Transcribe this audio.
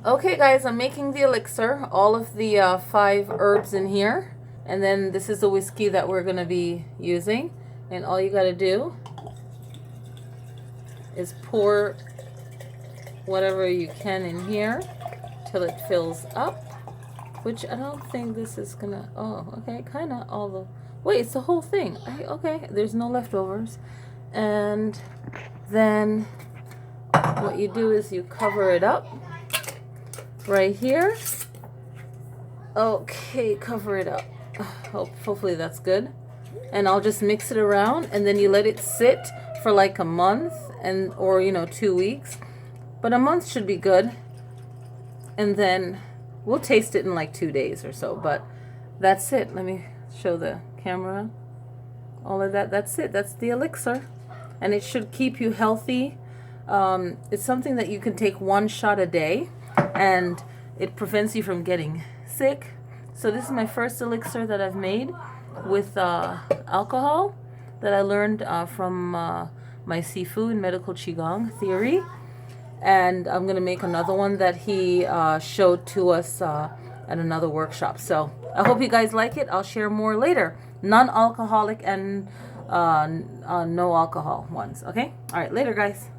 Okay guys, I'm making the elixir, all of the 5 herbs in here, and then this is the whiskey that we're going to be using. And all you got to do is pour whatever you can in here till it fills up, which I don't think this is going to, oh, okay, kind of all the, wait, it's the whole thing. Okay, there's no leftovers. And then what you do is you cover it up right here. Okay, cover it up. Hopefully that's good. And I'll just mix it around, and then you let it sit for like a month, and or 2 weeks, but a month should be good. And then we'll taste it in like 2 days or so. But that's it. Let me show the camera all of that. That's it. That's the elixir, and it should keep you healthy. It's something that you can take 1 shot a day, and it prevents you from getting sick. So this is my first elixir that I've made with alcohol that I learned from my Sifu in medical Qigong theory. And I'm going to make another one that he showed to us at another workshop. So I hope you guys like it. I'll share more later. Non-alcoholic and no alcohol ones. Okay? All right, later guys.